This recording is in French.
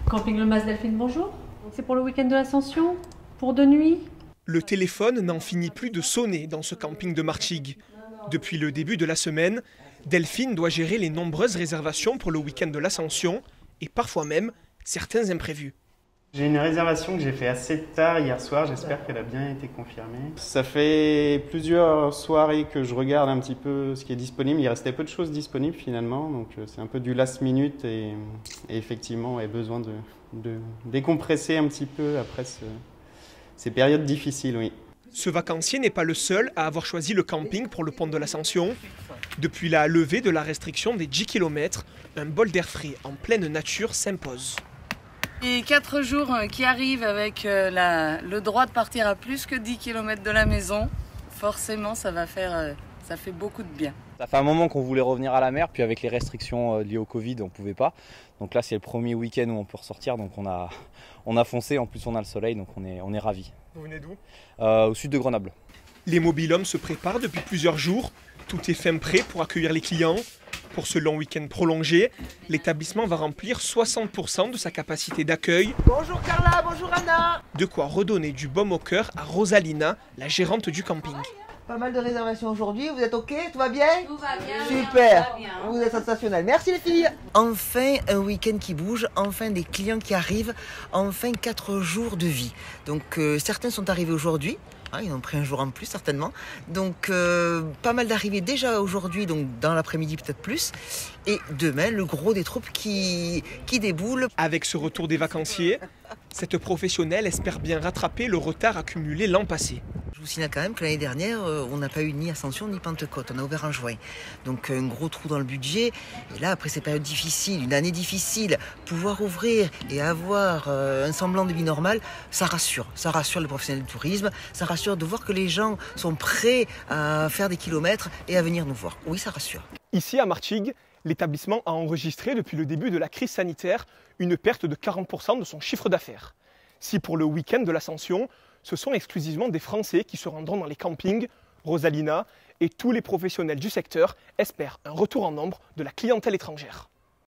Camping Le Mas Delphine, bonjour. C'est pour le week-end de l'Ascension? Pour 2 nuits? Le téléphone n'en finit plus de sonner dans ce camping de Martigues. Depuis le début de la semaine, Delphine doit gérer les nombreuses réservations pour le week-end de l'Ascension et parfois même certains imprévus. J'ai une réservation que j'ai fait assez tard hier soir, j'espère qu'elle a bien été confirmée. Ça fait plusieurs soirées que je regarde un petit peu ce qui est disponible. Il restait peu de choses disponibles finalement, donc c'est un peu du last minute et effectivement, j'ai besoin de décompresser un petit peu après ces périodes difficiles, oui. Ce vacancier n'est pas le seul à avoir choisi le camping pour le pont de l'Ascension. Depuis la levée de la restriction des 10 km, un bol d'air frais en pleine nature s'impose. Et 4 jours qui arrivent avec le droit de partir à plus que 10 km de la maison, forcément ça fait beaucoup de bien. Ça fait un moment qu'on voulait revenir à la mer, puis avec les restrictions liées au Covid, on ne pouvait pas. Donc là c'est le premier week-end où on peut ressortir, donc on a foncé, en plus on a le soleil, donc on est ravis. Vous venez d'où ? Au sud de Grenoble. Les mobil-hommes se préparent depuis plusieurs jours. Tout est fin prêt pour accueillir les clients. Pour ce long week-end prolongé, l'établissement va remplir 60% de sa capacité d'accueil. Bonjour Carla, bonjour Anna. De quoi redonner du baume au cœur à Rosalina, la gérante du camping. Pas mal de réservations aujourd'hui, vous êtes ok? Tout va bien? Tout va bien. Super, Tout va bien. vous êtes sensationnel. Merci les filles. Enfin un week-end qui bouge, enfin des clients qui arrivent, enfin 4 jours de vie. Donc certains sont arrivés aujourd'hui. Ils ont pris un jour en plus certainement. Donc pas mal d'arrivées déjà aujourd'hui, donc dans l'après-midi peut-être plus. Et demain, le gros des troupes qui déboulent. Avec ce retour des vacanciers, cette professionnelle espère bien rattraper le retard accumulé l'an passé. Je vous signale quand même que l'année dernière, on n'a pas eu ni Ascension ni Pentecôte. On a ouvert en juin. Donc un gros trou dans le budget. Et là, après ces périodes difficiles, une année difficile, pouvoir ouvrir et avoir un semblant de vie normale, ça rassure. Ça rassure les professionnels du tourisme. Ça rassure de voir que les gens sont prêts à faire des kilomètres et à venir nous voir. Oui, ça rassure. Ici à Martigues, l'établissement a enregistré depuis le début de la crise sanitaire une perte de 40% de son chiffre d'affaires. Si pour le week-end de l'Ascension, ce sont exclusivement des Français qui se rendront dans les campings, Rosalina et tous les professionnels du secteur espèrent un retour en nombre de la clientèle étrangère.